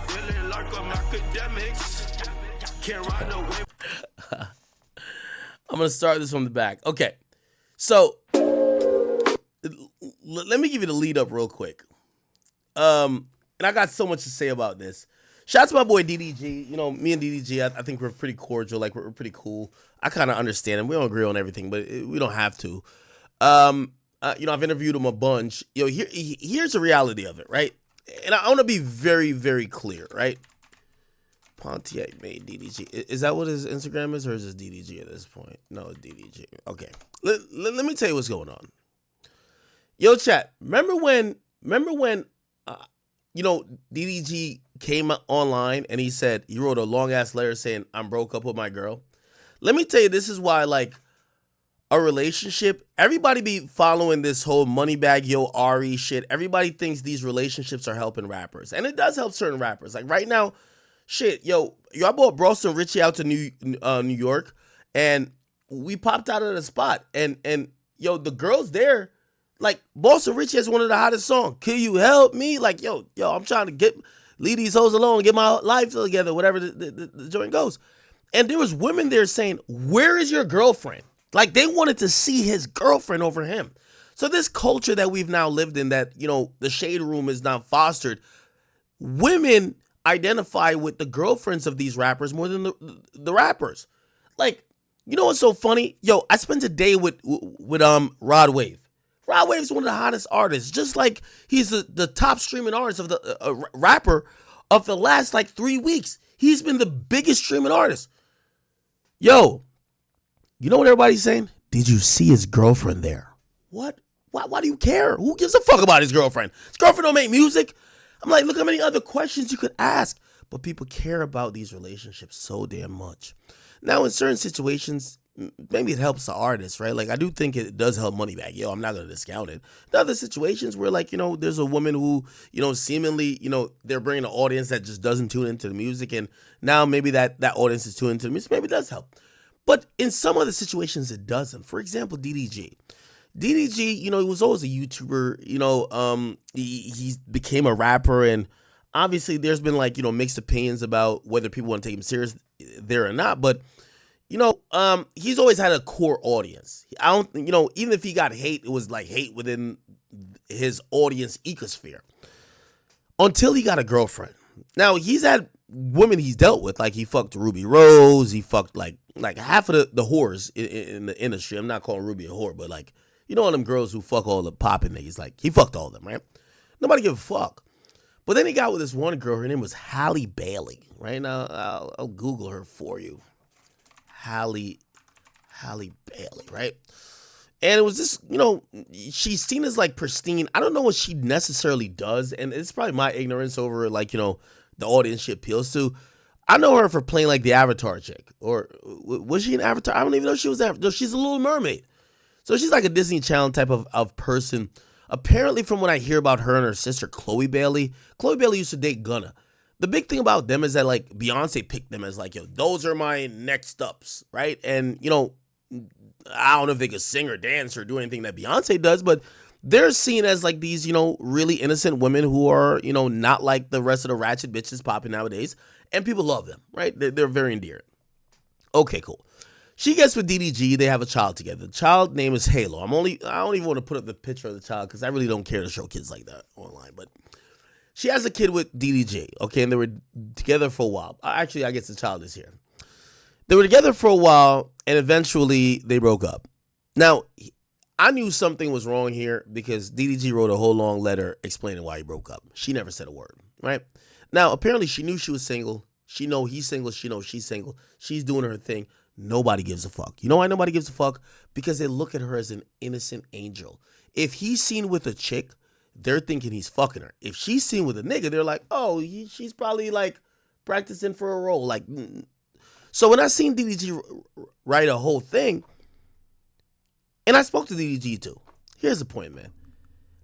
feeling like I'm Akademiks. Can't ride away. I'm going to start this from the back. Okay. So, let me give you the lead up real quick. And I got so much to say about this. Shout out to my boy DDG. You know, me and DDG, I think we're pretty cordial. Like, we're pretty cool. I kind of understand him. We don't agree on everything, but we don't have to. You know, I've interviewed him a bunch. You know, here's the reality of it, right? And I want to be very, very clear, right? Pontiac made DDG. Is that what his Instagram is, or is it DDG at this point? No, DDG. Okay. Let me tell you what's going on. Yo, chat. Remember when you know, DDG came online and he said, he wrote a long ass letter saying, I'm broke up with my girl. Let me tell you, this is why, like, a relationship, everybody be following this whole Moneybag Yo Ari shit. Everybody thinks these relationships are helping rappers. And it does help certain rappers. Like right now, shit, yo, I brought Boston Richie out to New York, and we popped out of the spot. And yo, the girls there, like, Boston Richie has one of the hottest songs. Can you help me? Like, yo, I'm trying to leave these hoes alone, get my life together, whatever the joint goes. And there was women there saying, where is your girlfriend? Like, they wanted to see his girlfriend over him. So this culture that we've now lived in, that, you know, the shade room is now fostered, women identify with the girlfriends of these rappers more than the rappers. Like, you know what's so funny? Yo, I spent a day with Rod Wave. Rod Wave's one of the hottest artists, just like he's the top streaming artist of the rapper of the last like 3 weeks. He's been the biggest streaming artist. Yo, you know what everybody's saying? Did you see his girlfriend there? What? Why do you care? Who gives a fuck about his girlfriend? His girlfriend don't make music. I'm like, look how many other questions you could ask. But people care about these relationships so damn much. Now, in certain situations, maybe it helps the artist, right? Like, I do think it does help Moneybag. Yo, I'm not going to discount it. In other situations where, like, you know, there's a woman who, you know, seemingly, you know, they're bringing an audience that just doesn't tune into the music. And now maybe that audience is tuning into the music. Maybe it does help. But in some other situations, it doesn't. For example, DDG. DDG, you know, he was always a YouTuber. You know, he became a rapper. And obviously, there's been, like, you know, mixed opinions about whether people want to take him serious there or not. But you know, he's always had a core audience. I don't, you know, even if he got hate, it was like hate within his audience ecosphere. Until he got a girlfriend. Now, he's had women he's dealt with. Like, he fucked Ruby Rose. He fucked, like half of the whores in the industry. I'm not calling Ruby a whore, but, like, you know all them girls who fuck all the poppin' niggas. Like, he fucked all of them, right? Nobody give a fuck. But then he got with this one girl. Her name was Halle Bailey. Right now, I'll Google her for you. Halle Bailey, right? And it was this, you know, she's seen as like pristine. I don't know what she necessarily does, and it's probably my ignorance over, like, you know, the audience she appeals to. I know her for playing like the Avatar chick, or was she an Avatar? I don't even know if she was Avatar. No, she's a Little Mermaid, so she's like a Disney Channel type of person. Apparently, from what I hear about her and her sister Chloe Bailey used to date Gunna. The big thing about them is that, like, Beyonce picked them as, like, yo, those are my next ups, right? And, you know, I don't know if they could sing or dance or do anything that Beyonce does, but they're seen as, like, these, you know, really innocent women who are, you know, not like the rest of the ratchet bitches popping nowadays. And people love them, right? They're very endearing. Okay, cool. She gets with DDG. They have a child together. The child name is Halo. I don't even want to put up the picture of the child because I really don't care to show kids like that online, but she has a kid with DDG, okay, and they were together for a while. Actually, I guess the child is here. They were together for a while, and eventually they broke up. Now, I knew something was wrong here because DDG wrote a whole long letter explaining why he broke up. She never said a word, right? Now, apparently she knew she was single. She know he's single. She knows she's single. She's doing her thing. Nobody gives a fuck. You know why nobody gives a fuck? Because they look at her as an innocent angel. If he's seen with a chick, they're thinking he's fucking her. If she's seen with a nigga, they're like, oh, she's probably like practicing for a role. Like, so when I seen DDG write a whole thing, and I spoke to DDG too. Here's the point, man.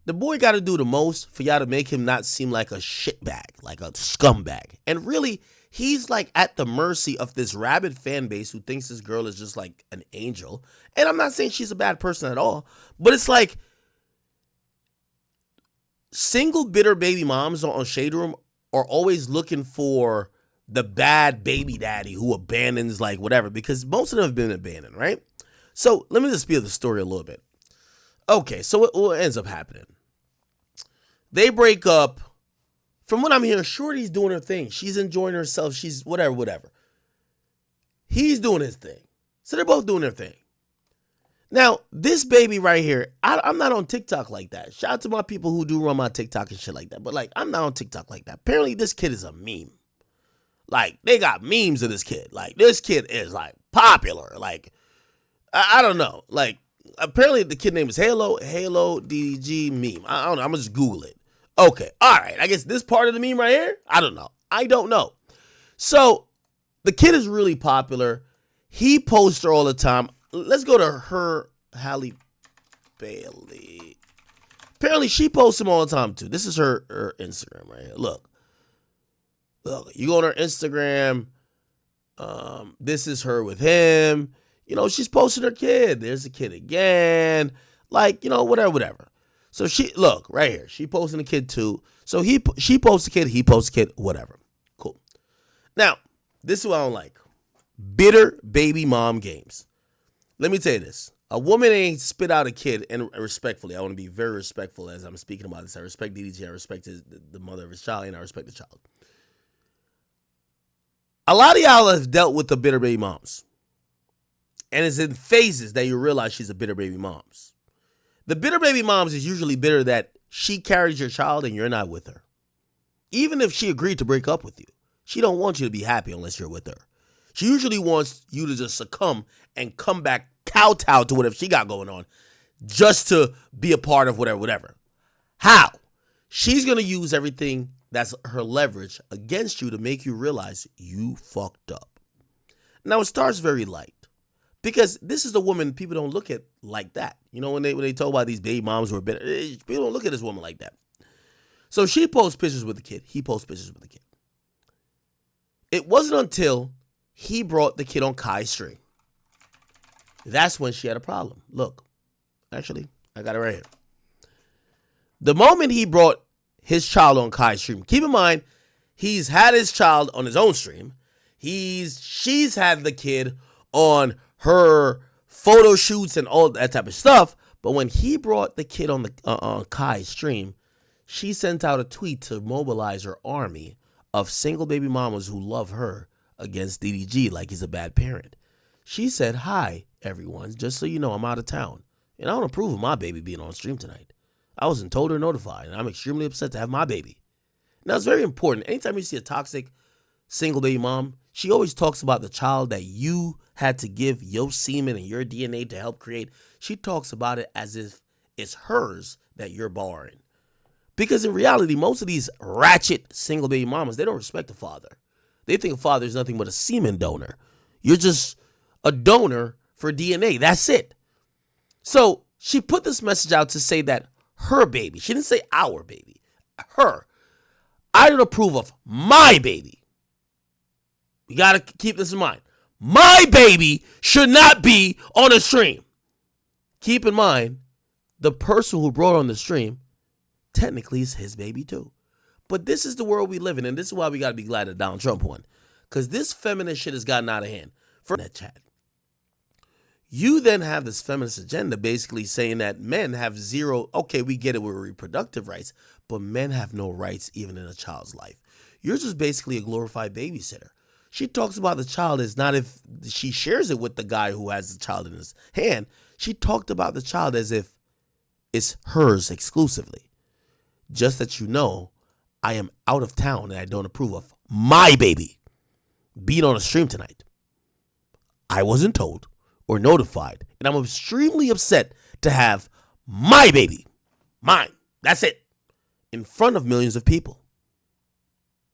The boy got to do the most for y'all to make him not seem like a shitbag, like a scumbag. And really, he's like at the mercy of this rabid fan base who thinks this girl is just like an angel. And I'm not saying she's a bad person at all, but it's like single bitter baby moms on Shade Room are always looking for the bad baby daddy who abandons like whatever, because most of them have been abandoned, right? So let me just spiel the story a little bit. Okay, so what ends up happening? They break up. From what I'm hearing, Shorty's doing her thing. She's enjoying herself. She's whatever. He's doing his thing. So they're both doing their thing. Now, this baby right here, I'm not on TikTok like that. Shout out to my people who do run my TikTok and shit like that. But, like, I'm not on TikTok like that. Apparently, this kid is a meme. Like, they got memes of this kid. Like, this kid is, like, popular. Like, I don't know. Like, apparently the kid name is Halo DDG meme. I don't know. I'm going to just Google it. Okay. All right. I guess this part of the meme right here, I don't know. So, the kid is really popular. He posts her all the time. Let's go to her, Halle Bailey. Apparently, she posts him all the time, too. This is her Instagram right here. Look, you go on her Instagram. This is her with him. You know, she's posting her kid. There's the kid again. Like, you know, whatever. So look, right here. She posting the kid, too. So she posts the kid, he posts the kid, whatever. Cool. Now, this is what I don't like. Bitter baby mom games. Let me tell you this. A woman ain't spit out a kid, and respectfully, I want to be very respectful as I'm speaking about this. I respect DDG, I respect the mother of his child, and I respect the child. A lot of y'all have dealt with the bitter baby moms. And it's in phases that you realize she's a bitter baby moms. The bitter baby moms is usually bitter that she carries your child and you're not with her. Even if she agreed to break up with you, she don't want you to be happy unless you're with her. She usually wants you to just succumb and come back kowtow to whatever she got going on just to be a part of whatever. How? She's going to use everything that's her leverage against you to make you realize you fucked up. Now, it starts very light because this is the woman people don't look at like that. You know, when they talk about these baby moms who are bitter, people don't look at this woman like that. So she posts pictures with the kid. He posts pictures with the kid. It wasn't until he brought the kid on Kai's stream. That's when she had a problem. Look, actually, I got it right here. The moment he brought his child on Kai's stream, keep in mind, he's had his child on his own stream. She's had the kid on her photo shoots and all that type of stuff. But when he brought the kid on Kai's stream, she sent out a tweet to mobilize her army of single baby mamas who love her against DDG like he's a bad parent. She said, "Hi, everyone. Just so you know, I'm out of town. And I don't approve of my baby being on stream tonight. I wasn't told or notified, and I'm extremely upset to have my baby." Now, it's very important. Anytime you see a toxic single baby mom, she always talks about the child that you had to give your semen and your DNA to help create. She talks about it as if it's hers that you're borrowing. Because in reality, most of these ratchet single baby mamas, they don't respect the father. They think a father is nothing but a semen donor. You're just a donor for DNA. That's it. So she put this message out to say that her baby, she didn't say our baby, her, I don't approve of my baby. You got to keep this in mind. My baby should not be on a stream. Keep in mind, the person who brought on the stream technically is his baby too. But this is the world we live in, and this is why we got to be glad that Donald Trump won. Because this feminist shit has gotten out of hand. For that chat. You then have this feminist agenda basically saying that men have zero, okay, we get it with reproductive rights, but men have no rights even in a child's life. You're just basically a glorified babysitter. She talks about the child as not if she shares it with the guy who has the child in his hand. She talked about the child as if it's hers exclusively. Just that you know, I am out of town and I don't approve of my baby being on a stream tonight. I wasn't told or notified, and I'm extremely upset to have my baby, mine, that's it, in front of millions of people.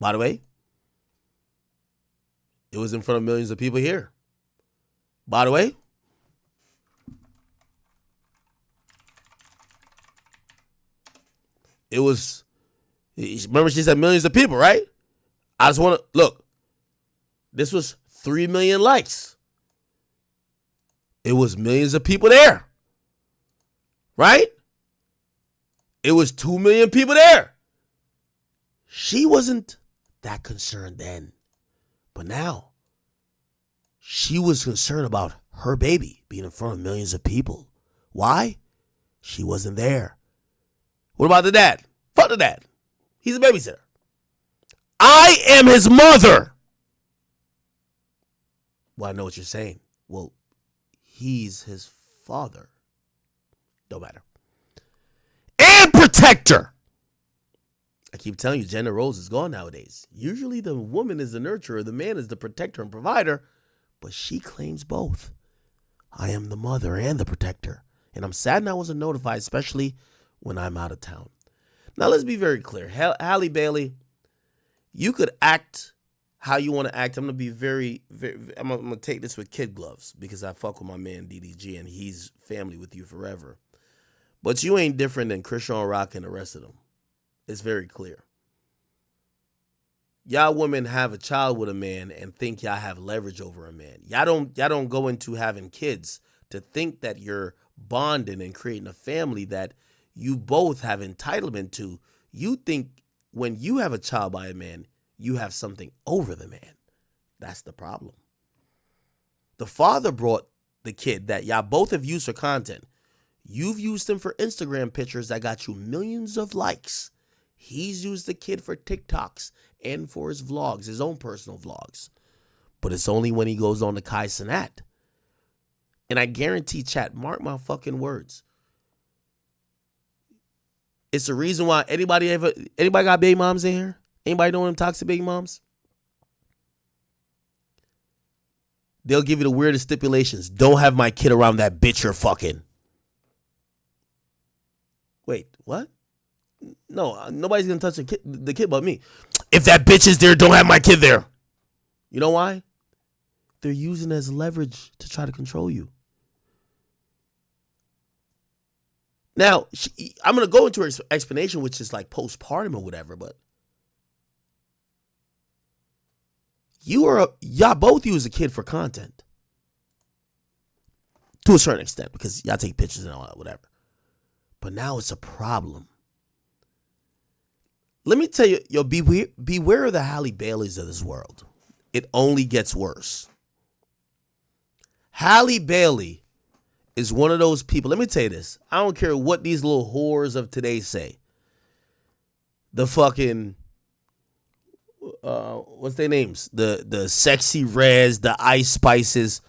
By the way, it was in front of millions of people here. By the way, it was, remember she said millions of people, right? I just want to, look, this was 3 million likes. It was millions of people there, right? It was 2 million people there. She wasn't that concerned then. But now, she was concerned about her baby being in front of millions of people. Why? She wasn't there. What about the dad? Fuck the dad. He's a babysitter. I am his mother. Well, I know what you're saying. Well, he's his father. Don't matter. And protector. I keep telling you, gender roles is gone nowadays. Usually the woman is the nurturer, the man is the protector and provider, but she claims both. I am the mother and the protector. And I'm sad I wasn't notified, especially when I'm out of town. Now, let's be very clear. Halle Bailey, you could act how you want to act. I'm going to be very, I'm going to take this with kid gloves because I fuck with my man DDG and he's family with you forever. But you ain't different than Christian Rock and the rest of them. It's very clear. Y'all women have a child with a man and think y'all have leverage over a man. Y'all don't go into having kids to think that you're bonding and creating a family that you both have entitlement to. You think when you have a child by a man, you have something over the man. That's the problem. The father brought the kid that y'all both have used for content. You've used him for Instagram pictures that got you millions of likes. He's used the kid for TikToks and for his vlogs, his own personal vlogs. But it's only when he goes on to Kai Cenat. And I guarantee, chat, mark my fucking words. It's the reason why anybody got baby moms in here? Anybody know them toxic baby moms? They'll give you the weirdest stipulations. Don't have my kid around that bitch you're fucking. Wait, what? No, nobody's going to touch the kid but me. If that bitch is there, don't have my kid there. You know why? They're using it as leverage to try to control you. Now, I'm going to go into her explanation, which is like postpartum or whatever, but y'all both use a kid for content. To a certain extent, because y'all take pictures and all that, whatever. But now it's a problem. Let me tell you, beware of the Halle Baileys of this world. It only gets worse. Halle Bailey is one of those people. Let me tell you this. I don't care what these little whores of today say. The fucking, what's their names? The Sexy Reds, the Ice Spices.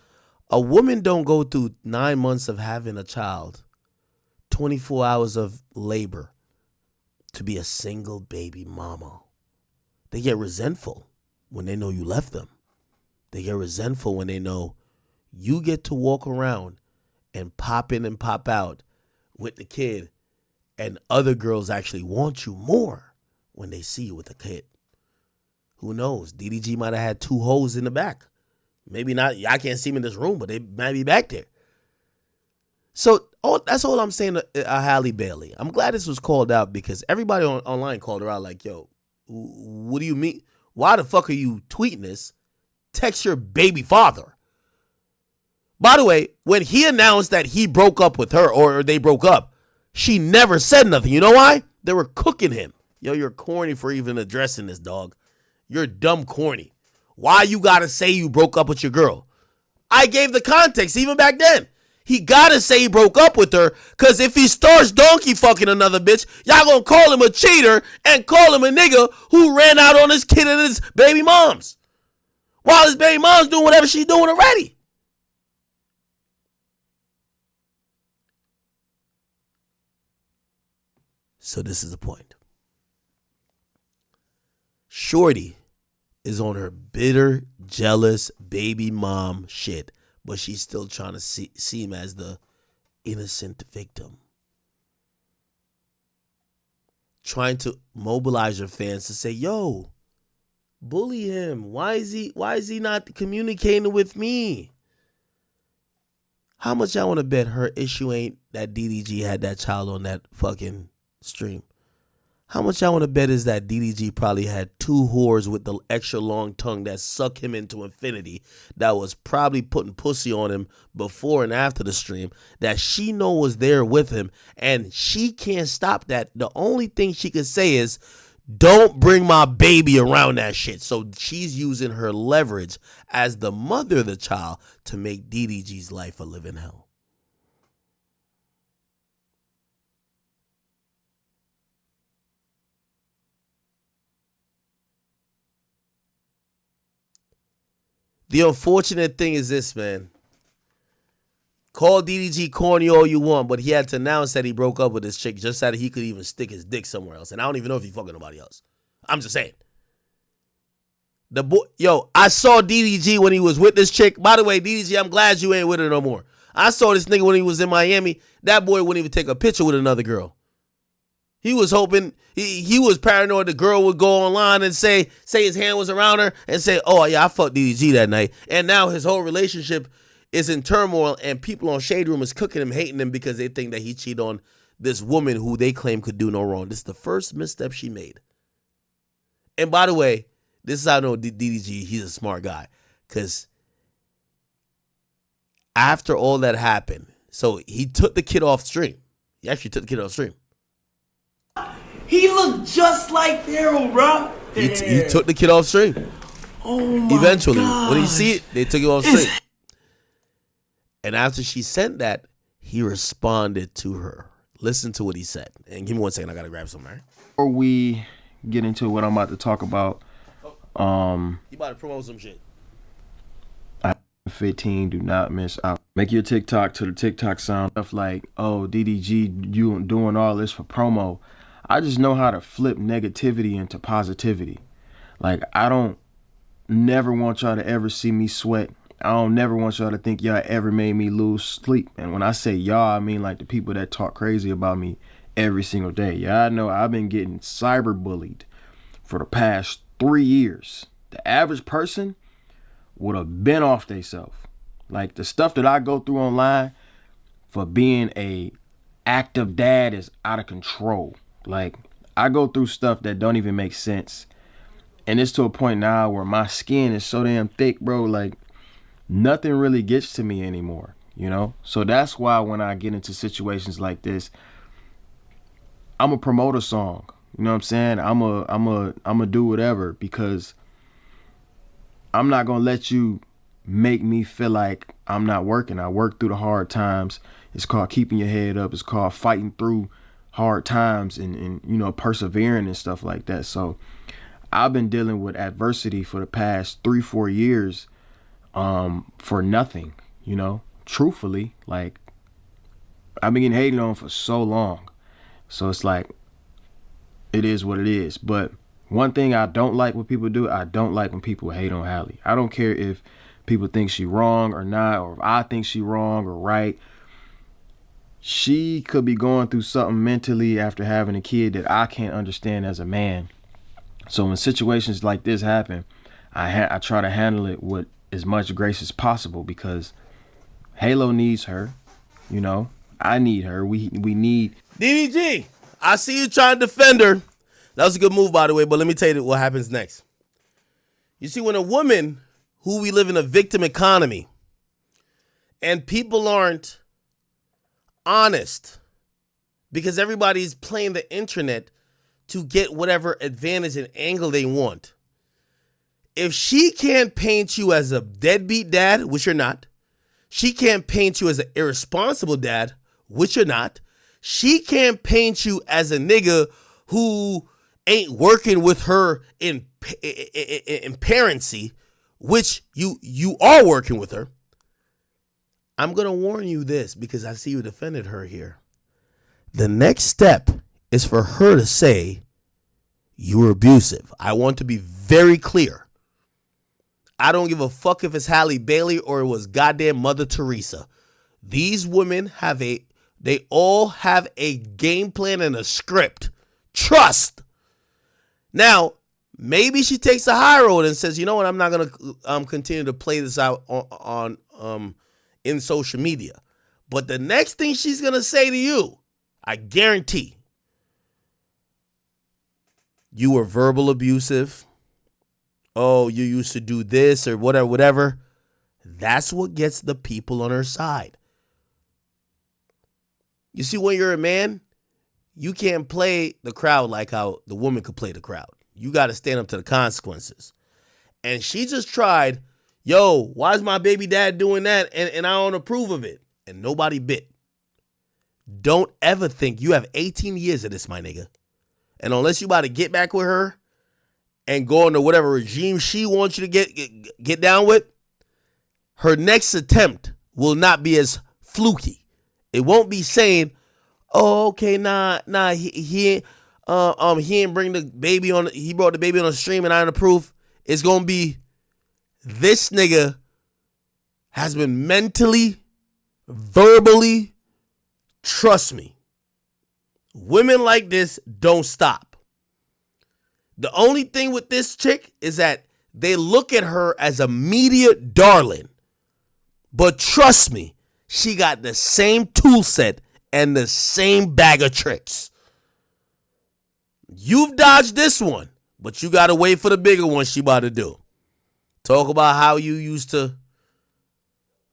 A woman don't go through 9 months of having a child, 24 hours of labor, to be a single baby mama. They get resentful when they know you left them. They get resentful when they know you get to walk around and pop in and pop out with the kid, and other girls actually want you more when they see you with a kid. Who knows? DDG might have had 2 hoes in the back. Maybe not. I can't see them in this room, but they might be back there. So that's all I'm saying to Halle Bailey. I'm glad this was called out because everybody online called her out like, yo, what do you mean? Why the fuck are you tweeting this? Text your baby father. By the way, when he announced that he broke up with her or they broke up, she never said nothing. You know why? They were cooking him. Yo, you're corny for even addressing this, dog. You're dumb corny. Why you gotta say you broke up with your girl? I gave the context even back then. He gotta say he broke up with her, because if he starts donkey fucking another bitch, y'all gonna call him a cheater and call him a nigga who ran out on his kid and his baby moms. While his baby mom's doing whatever she's doing already. So this is the point. Shorty is on her bitter, jealous baby mom shit, but she's still trying to seem as the innocent victim. Trying to mobilize her fans to say, yo, bully him. Why is he not communicating with me? How much y'all want to bet her issue ain't that DDG had that child on that fucking stream? How much y'all want to bet is that DDG probably had 2 whores with the extra long tongue that suck him into infinity, that was probably putting pussy on him before and after the stream, that she know was there with him, and she can't stop that. The only thing she could say is, Don't bring my baby around that shit. So she's using her leverage as the mother of the child to make DDG's life a living hell. The unfortunate thing is this, man. Call DDG corny all you want, but he had to announce that he broke up with this chick just so that he could even stick his dick somewhere else. And I don't even know if he fucking nobody else. I'm just saying. The boy, I saw DDG when he was with this chick. By the way, DDG, I'm glad you ain't with her no more. I saw this nigga when he was in Miami. That boy wouldn't even take a picture with another girl. He was hoping, he was paranoid the girl would go online and say his hand was around her and say, oh yeah, I fucked DDG that night. And now his whole relationship is in turmoil, and people on Shade Room is cooking him, hating him because they think that he cheated on this woman who they claim could do no wrong. This is the first misstep she made. And by the way, this is how I know DDG, he's a smart guy. Because after all that happened, so he took the kid off stream. He actually took the kid off stream. He looked just like Daryl, bro. He took the kid off stream. Oh my Eventually, gosh. when he see it, they took it off stream. And after she sent that, he responded to her. Listen to what he said. And give me 1 second, I gotta grab something, all right? Before we get into what I'm about to talk about, You about to promote some shit. 15, do not miss out. Make your TikTok to the TikTok sound. Stuff like, oh, DDG, you doing all this for promo. I just know how to flip negativity into positivity. Like, I don't never want y'all to ever see me sweat. I don't never want y'all to think y'all ever made me lose sleep. And when I say y'all, I mean like the people that talk crazy about me every single day. Y'all know I've been getting cyberbullied for the past 3 years. The average person would have been off theyself. Like, the stuff that I go through online for being a active dad is out of control. Like, I go through stuff that don't even make sense. And it's to a point now where my skin is so damn thick, bro. Like, nothing really gets to me anymore, you know? So that's why when I get into situations like this, I'm gonna promote a song. You know what I'm saying? I'm gonna do whatever, because I'm not gonna let you make me feel like I'm not working. I work through the hard times. It's called keeping your head up. It's called fighting through hard times and you know, persevering and stuff like that. So I've been dealing with adversity for the past 3-4 years for nothing, you know, truthfully. Like, I've been getting hated on for so long. So it's like, it is what it is. But one thing I don't like when people do, I don't like when people hate on Halle. I don't care if people think she wrong or not, or if I think she wrong or right. She could be going through something mentally after having a kid that I can't understand as a man. So when situations like this happen, I try to handle it with as much grace as possible, because Halo needs her, you know. I need her. We need DDG, I see you trying to defend her. That was a good move, by the way, but let me tell you what happens next. You see, when a woman who we live in a victim economy and people aren't honest because everybody's playing the internet to get whatever advantage and angle they want. If she can't paint you as a deadbeat dad, which you're not, she can't paint you as an irresponsible dad, which you're not, she can't paint you as a nigga who ain't working with her in parency, which you are working with her. I'm going to warn you this, because I see you defended her here. The next step is for her to say you were abusive. I want to be very clear. I don't give a fuck if it's Halle Bailey or it was goddamn Mother Teresa. These women they all have a game plan and a script. Trust. Now, maybe she takes the high road and says, you know what, I'm not going to continue to play this out on in social media. But the next thing she's going to say to you, I guarantee, you were verbal abusive. Oh, you used to do this or whatever. That's what gets the people on her side. You see, when you're a man, you can't play the crowd like how the woman could play the crowd. You got to stand up to the consequences. And she just tried, yo, why is my baby dad doing that? And I don't approve of it. And nobody bit. Don't ever think you have 18 years of this, my nigga. And unless you about to get back with her and go into whatever regime she wants you to get down with, her next attempt will not be as fluky. It won't be saying, oh, okay, nah, he didn't bring the baby on, he brought the baby on the stream and I didn't approve. It's going to be, this nigga has been mentally, verbally, trust me, women like this don't stop. The only thing with this chick is that they look at her as a media darling. But trust me, she got the same tool set and the same bag of tricks. You've dodged this one, but you got to wait for the bigger one she about to do. Talk about how you used to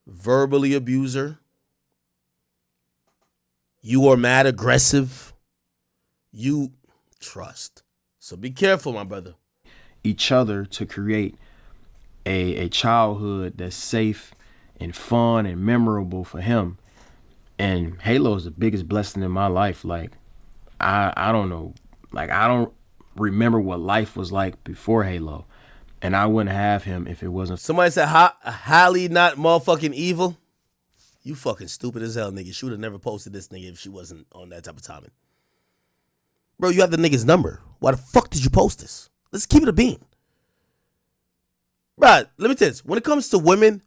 verbally abuse her. You are mad aggressive. You trust. So be careful, my brother. Each other to create a childhood that's safe and fun and memorable for him. And Halo is the biggest blessing in my life. Like, I don't know. Like, I don't remember what life was like before Halo. And I wouldn't have him if it wasn't. Somebody said, Halle not motherfucking evil. You fucking stupid as hell, nigga. She would have never posted this nigga if she wasn't on that type of timing. Bro, you have the nigga's number. Why the fuck did you post this? Let's keep it a bean. Bro, let me tell you this. When it comes to women,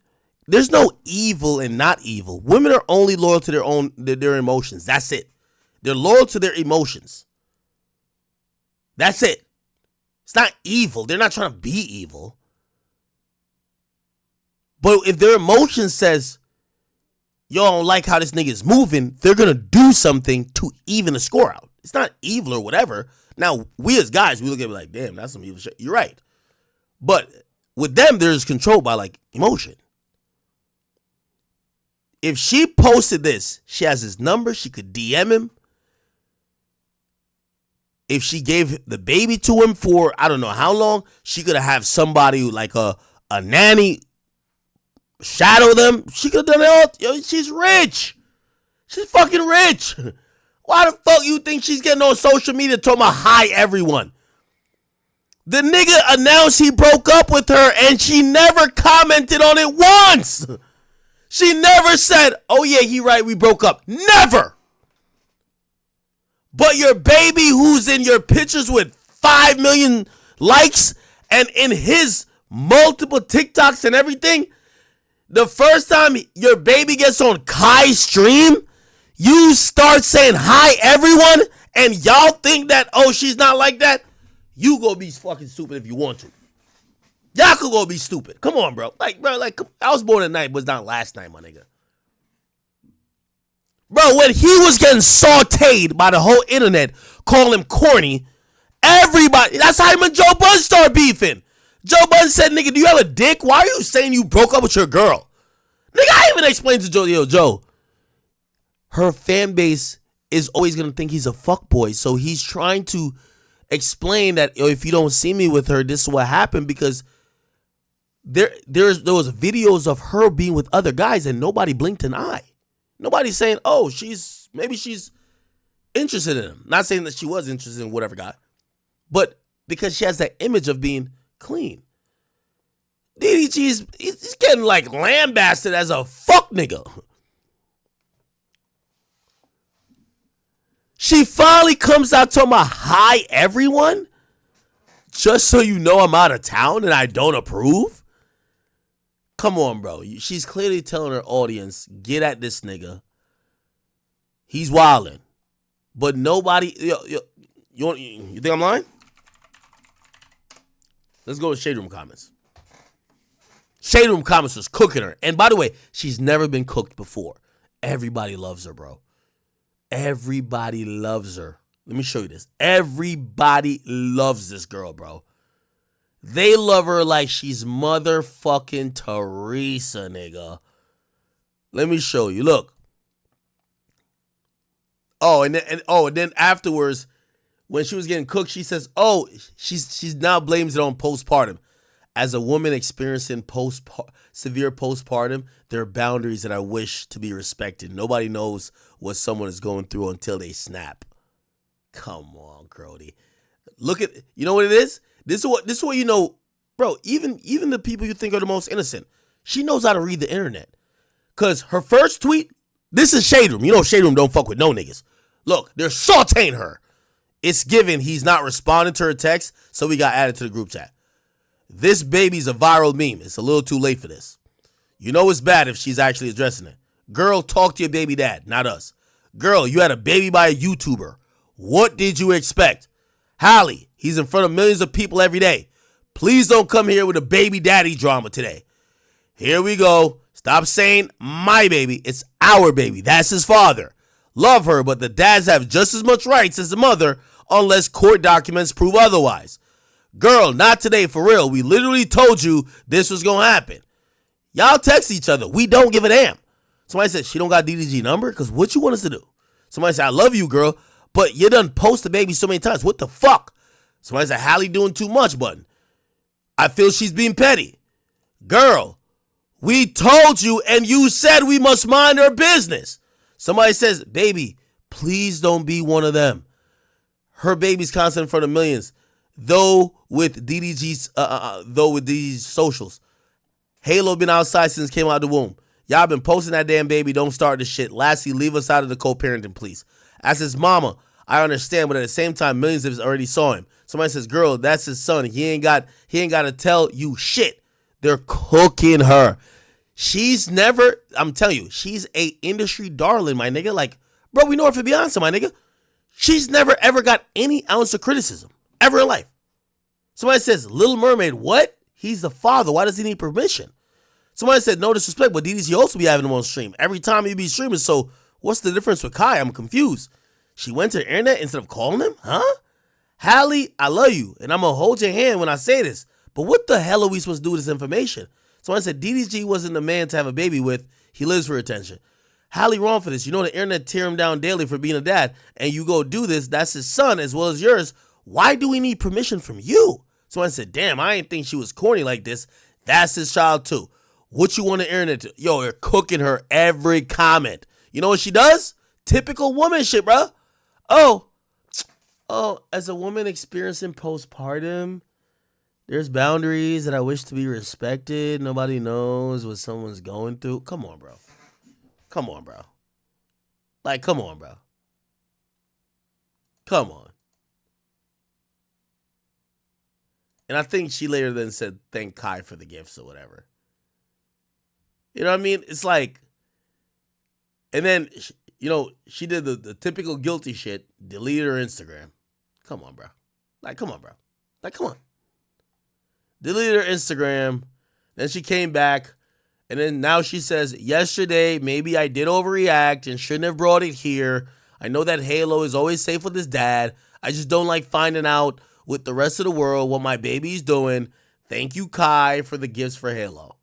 there's no evil and not evil. Women are only loyal to their emotions. That's it. They're loyal to their emotions. That's it. It's not evil. They're not trying to be evil. But if their emotion says, yo, I don't like how this nigga is moving, they're going to do something to even the score out. It's not evil or whatever. Now, we as guys, we look at it like, damn, that's some evil shit. You're right. But with them, there's controlled by, like, emotion. If she posted this, she has his number. She could DM him. If she gave the baby to him for, I don't know how long, she could have somebody like a nanny shadow them. She could have done it all. Yo, she's rich. She's fucking rich. Why the fuck you think she's getting on social media talking about hi everyone? The nigga announced he broke up with her and she never commented on it once. She never said, oh yeah, he right, we broke up. Never. But your baby who's in your pictures with 5 million likes and in his multiple TikToks and everything, the first time your baby gets on Kai's stream, you start saying hi everyone and y'all think that, oh, she's not like that. You gonna be fucking stupid if you want to. Y'all could go be stupid. Come on, bro. Like, I was born at night, but it's not last night, my nigga. Bro, when he was getting sauteed by the whole internet, calling him corny, everybody, that's how him and Joe Budden started beefing. Joe Budden said, nigga, do you have a dick? Why are you saying you broke up with your girl? Nigga, I even explained to Joe, yo, Joe, her fan base is always going to think he's a fuckboy, so he's trying to explain that, yo, if you don't see me with her, this is what happened, because there was videos of her being with other guys and nobody blinked an eye. Nobody's saying, oh, maybe she's interested in him. Not saying that she was interested in whatever guy, but because she has that image of being clean. DDG he's getting like lambasted as a fuck nigga. She finally comes out talking about hi everyone, just so you know I'm out of town and I don't approve. Come on, bro. She's clearly telling her audience, get at this nigga. He's wildin'. But nobody, you think I'm lying? Let's go to Shade Room comments. Shade Room comments was cooking her. And by the way, she's never been cooked before. Everybody loves her, bro. Everybody loves her. Let me show you this. Everybody loves this girl, bro. They love her like she's motherfucking Teresa, nigga. Let me show you. Look. And then afterwards, when she was getting cooked, she says, "Oh, she's now blames it on postpartum." As a woman experiencing severe postpartum, there are boundaries that I wish to be respected. Nobody knows what someone is going through until they snap. Come on, Grody. Look at, you know what it is? This is what you know, bro. Even the people you think are the most innocent, she knows how to read the internet. Cause her first tweet, this is Shade Room. You know Shade Room don't fuck with no niggas. Look, they're sauteing her. It's given he's not responding to her text, so we got added to the group chat. This baby's a viral meme. It's a little too late for this. You know it's bad if she's actually addressing it. Girl, talk to your baby dad, not us. Girl, you had a baby by a YouTuber. What did you expect? Halle, he's in front of millions of people every day. Please don't come here with a baby daddy drama today. Here we go. Stop saying my baby. It's our baby. That's his father. Love her, but the dads have just as much rights as the mother unless court documents prove otherwise. Girl, not today, for real. We literally told you this was going to happen. Y'all text each other. We don't give a damn. Somebody said, she don't got DDG number? Because what you want us to do? Somebody said, I love you, girl, but you done post the baby so many times. What the fuck? Somebody said, Halle doing too much, button. I feel she's being petty. Girl, we told you and you said we must mind our business. Somebody says, baby, please don't be one of them. Her baby's constant in front of millions. Though with DDG's socials. Halo been outside since came out of the womb. Y'all been posting that damn baby. Don't start this shit. Lastly, leave us out of the co-parenting, please. As his mama, I understand, but at the same time, millions of us already saw him. Somebody says, girl, that's his son. He ain't got to tell you shit. They're cooking her. She's never, I'm telling you, she's a industry darling, my nigga. Like, bro, we know her for Beyonce, my nigga. She's never ever got any ounce of criticism. Ever in life. Somebody says, Little Mermaid, what? He's the father. Why does he need permission? Somebody said, no disrespect, but DDG also be having him on stream. Every time he be streaming, so what's the difference with Kai? I'm confused. She went to the internet instead of calling him? Huh? Halle, I love you, and I'm going to hold your hand when I say this, but what the hell are we supposed to do with this information? Somebody said, DDG wasn't the man to have a baby with. He lives for attention. Halle wrong for this. You know the internet tear him down daily for being a dad, and you go do this. That's his son as well as yours. Why do we need permission from you? Someone said, damn, I didn't think she was corny like this. That's his child too. What you want the internet to? Yo, they're cooking her every comment. You know what she does? Typical woman shit, bro. Oh, as a woman experiencing postpartum, there's boundaries that I wish to be respected. Nobody knows what someone's going through. Come on, bro. Come on, bro. Like, come on, bro. Come on. And I think she later then said, thank Kai for the gifts or whatever. You know what I mean? It's like, and then, she did the typical guilty shit, deleted her Instagram. Come on, bro. Like, come on, bro. Like, come on. Deleted her Instagram. Then she came back. And then now she says, yesterday, maybe I did overreact and shouldn't have brought it here. I know that Halo is always safe with his dad. I just don't like finding out with the rest of the world what my baby's doing. Thank you, Kai, for the gifts for Halo.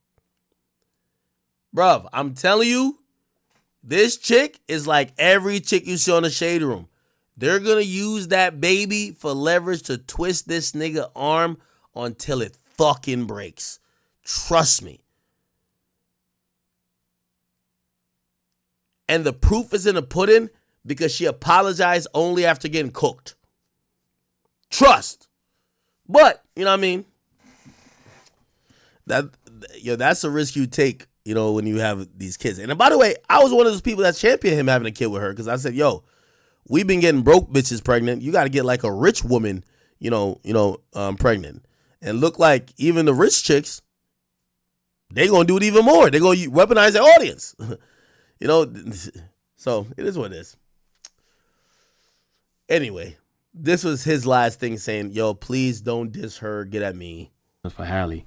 Bruv, I'm telling you, this chick is like every chick you see on the Shade Room. They're going to use that baby for leverage to twist this nigga arm until it fucking breaks. Trust me. And the proof is in the pudding because she apologized only after getting cooked. Trust. But, you know what I mean? That's a risk you take, when you have these kids. And by the way, I was one of those people that championed him having a kid with her because I said, yo, we've been getting broke bitches pregnant. You got to get like a rich woman, pregnant. And look like even the rich chicks, they going to do it even more. They're going to weaponize their audience. So it is what it is. Anyway, this was his last thing saying, yo, please don't diss her. Get at me. For Halle.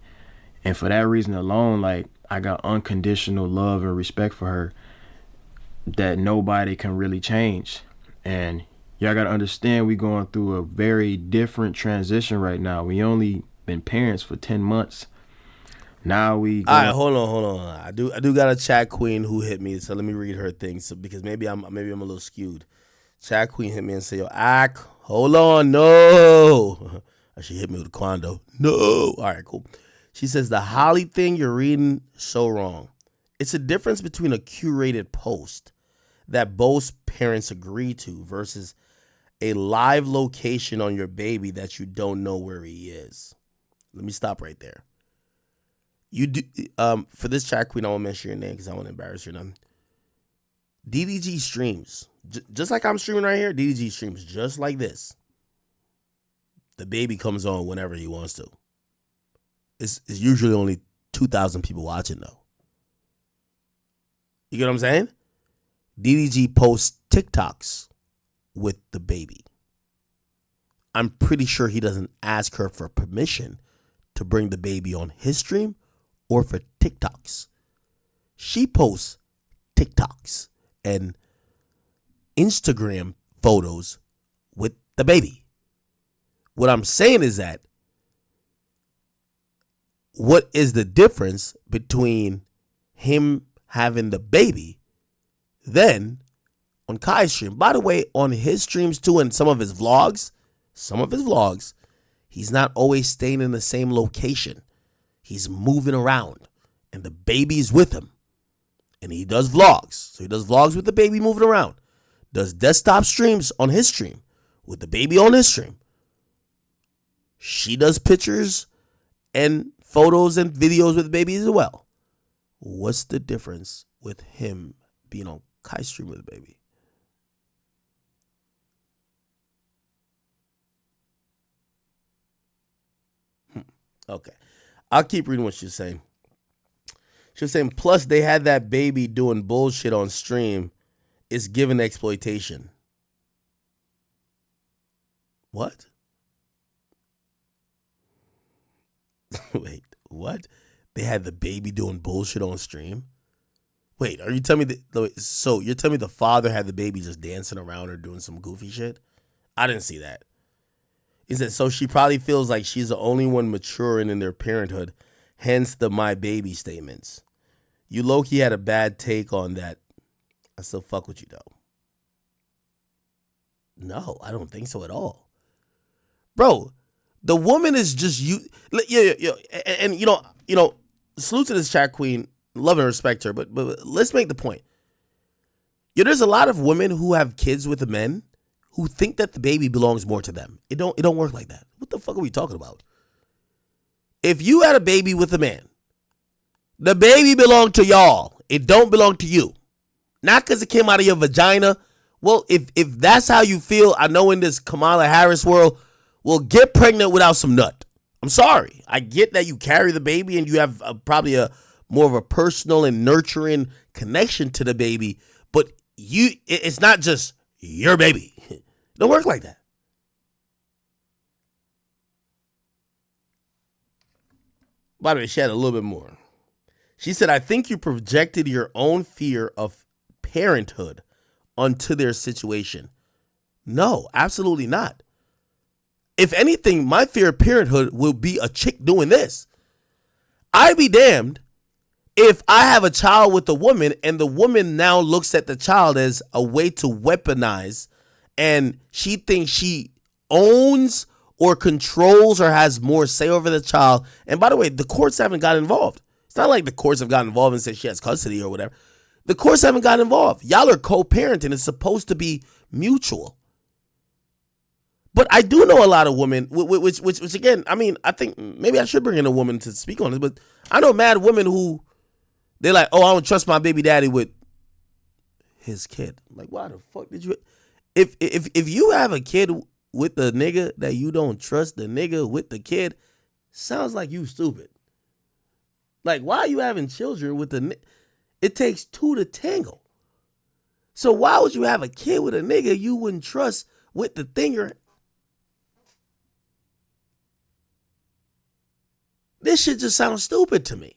And for that reason alone, like, I got unconditional love and respect for her that nobody can really change. And y'all got to understand, we going through a very different transition right now. We only been parents for 10 months. Now we. All right, hold on. I do got a chat queen who hit me, so let me read her thing. So because maybe I'm a little skewed. Chat Queen hit me and say, yo, Ak, hold on, no. She hit me with a quando. No. All right, cool. She says, the Holly thing you're reading, so wrong. It's a difference between a curated post that both parents agree to versus a live location on your baby that you don't know where he is. Let me stop right there. You do for this Chat Queen, I won't mention your name because I won't embarrass your name. DDG streams. Just like I'm streaming right here, DDG streams just like this. The baby comes on whenever he wants to. It's usually only 2,000 people watching though. You get what I'm saying? DDG posts TikToks with the baby. I'm pretty sure he doesn't ask her for permission to bring the baby on his stream or for TikToks. She posts TikToks and Instagram photos with the baby. What I'm saying is that what is the difference between him having the baby then on Kai's stream? By the way, on his streams too and some of his vlogs, he's not always staying in the same location. He's moving around and the baby's with him. And he does vlogs. So he does vlogs with the baby moving around. Does desktop streams on his stream with the baby on his stream. She does pictures and photos and videos with the baby as well. What's the difference with him being on Kai's stream with the baby? Okay. I'll keep reading what she's saying. She was saying, plus they had that baby doing bullshit on stream. It's given exploitation. What? Wait, what? They had the baby doing bullshit on stream? Wait, are you telling me that? So you're telling me the father had the baby just dancing around or doing some goofy shit? I didn't see that. He said, so she probably feels like she's the only one maturing in their parenthood, hence the my baby statements. You low-key had a bad take on that. I still fuck with you, though. No, I don't think so at all. Bro, the woman is just you. Yeah. And you know, salute to this Chat Queen. Love and respect her, but let's make the point. Yeah, there's a lot of women who have kids with the men who think that the baby belongs more to them. It don't work like that. What the fuck are we talking about? If you had a baby with a man, the baby belonged to y'all. It don't belong to you. Not because it came out of your vagina. Well, if that's how you feel, I know in this Kamala Harris world, well, get pregnant without some nut. I'm sorry. I get that you carry the baby and you have probably a more of a personal and nurturing connection to the baby, but it's not just your baby. It don't work like that. By the way, she had a little bit more. She said, I think you projected your own fear of parenthood onto their situation. No, absolutely not. If anything, my fear of parenthood will be a chick doing this. I'd be damned if I have a child with a woman and the woman now looks at the child as a way to weaponize and she thinks she owns or controls or has more say over the child. And by the way, the courts haven't got involved. It's not like the courts have gotten involved and said she has custody or whatever. The courts haven't gotten involved. Y'all are co-parenting. It's supposed to be mutual. But I do know a lot of women, which again, I mean, I think maybe I should bring in a woman to speak on this, but I know mad women who, they're like, oh, I don't trust my baby daddy with his kid. I'm like, why the fuck did you? If you have a kid with the nigga that you don't trust the nigga with the kid, sounds like you stupid. Like, why are you having children with the it takes two to tango. So why would you have a kid with a nigga you wouldn't trust with the thinger? This shit just sounds stupid to me.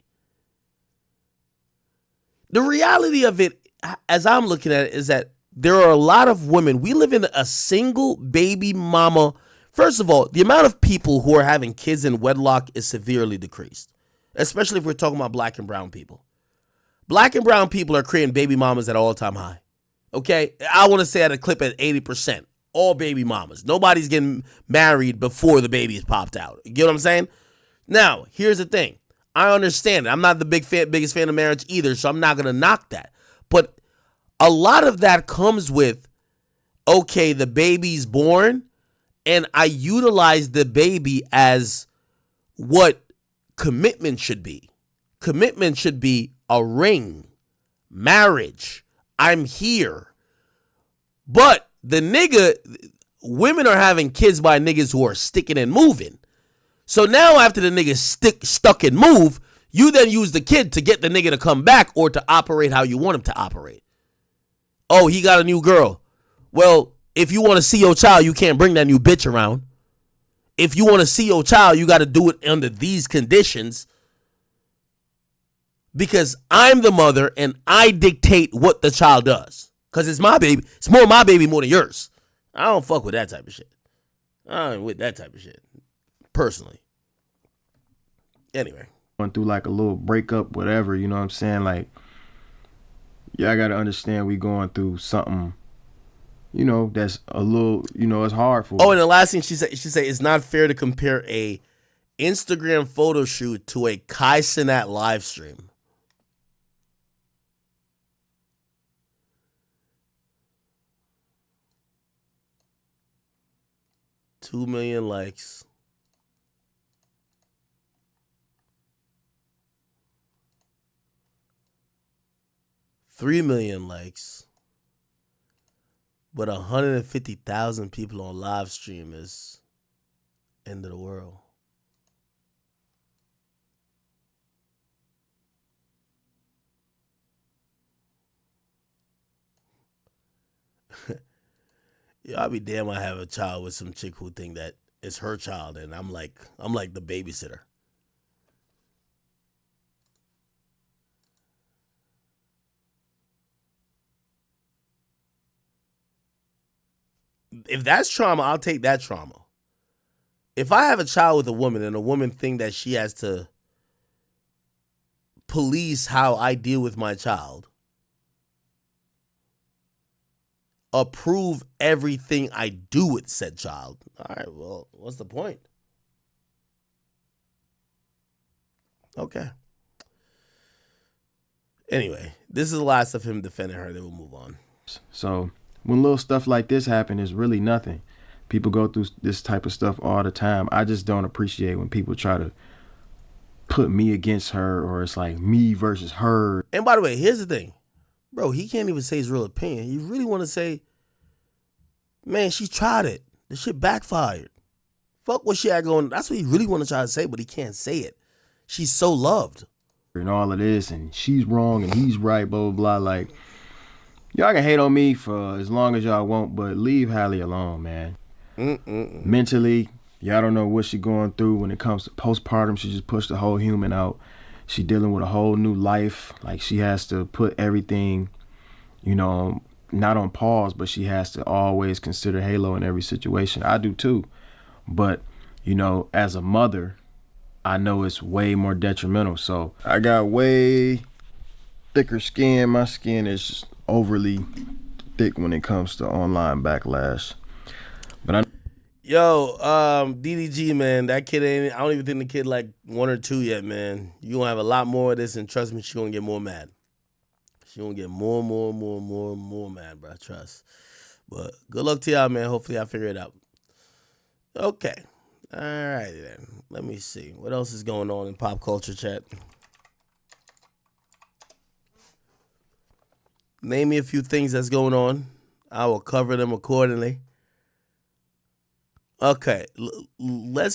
The reality of it, as I'm looking at it, is that there are a lot of women. We live in a single baby mama. First of all, the amount of people who are having kids in wedlock is severely decreased, especially if we're talking about black and brown people. Black and brown people are creating baby mamas at all-time high. Okay? I want to say at a clip at 80%. All baby mamas. Nobody's getting married before the baby is popped out. You get what I'm saying? Now, here's the thing. I understand it. I'm not the biggest fan of marriage either, so I'm not going to knock that. But a lot of that comes with, okay, the baby's born, and I utilize the baby as what commitment should be. Commitment should be a ring, marriage. I'm here. But women are having kids by niggas who are sticking and moving. So now after the nigga stuck and move, you then use the kid to get the nigga to come back or to operate how you want him to operate. Oh, he got a new girl. Well, if you want to see your child, you can't bring that new bitch around. If you want to see your child, you got to do it under these conditions. Because I'm the mother and I dictate what the child does. Because it's my baby. It's more my baby more than yours. I don't fuck with that type of shit. I ain't with that type of shit. Personally. Anyway. Going through like a little breakup, whatever, you know what I'm saying? Like, yeah, I got to understand we going through something, you know, that's a little, you know, it's hard for. Oh, and the last thing she said it's not fair to compare a Instagram photo shoot to a Kai Cenat live stream. $2 million likes. 3 million likes. But 150,000 people on live stream is end of the world. Yeah, I'll be damn I have a child with some chick who think that it's her child and I'm like the babysitter. If that's trauma, I'll take that trauma. If I have a child with a woman and a woman think that she has to police how I deal with my child, approve everything I do with said child, all right, well, what's the point? Okay. Anyway, this is the last of him defending her. Then we'll move on. So when little stuff like this happen, it's really nothing. People go through this type of stuff all the time. I just don't appreciate when people try to put me against her, or it's like me versus her. And by the way, here's the thing. Bro, he can't even say his real opinion. You really want to say, man, she tried it. The shit backfired. Fuck what she had going. That's what he really want to try to say, but he can't say it. She's so loved. And all of this, and she's wrong and he's right, blah, blah, blah. Like, y'all can hate on me for as long as y'all want, but leave Halle alone, man. Mentally, y'all don't know what she going through when it comes to postpartum. She just pushed the whole human out. She dealing with a whole new life. Like, she has to put everything, you know, not on pause, but she has to always consider Halo in every situation. I do too. But, you know, as a mother, I know it's way more detrimental. So I got way thicker skin. My skin is overly thick when it comes to online backlash. But Yo, DDG, man, that kid I don't even think the kid like 1 or 2 yet, man. You gonna have a lot more of this, and trust me, she gonna get more mad. She gonna get more mad, bro. Trust. But good luck to y'all, man. Hopefully I figure it out. Okay. All right, then. Let me see. What else is going on in pop culture chat? Name me a few things that's going on. I will cover them accordingly. Okay. Let's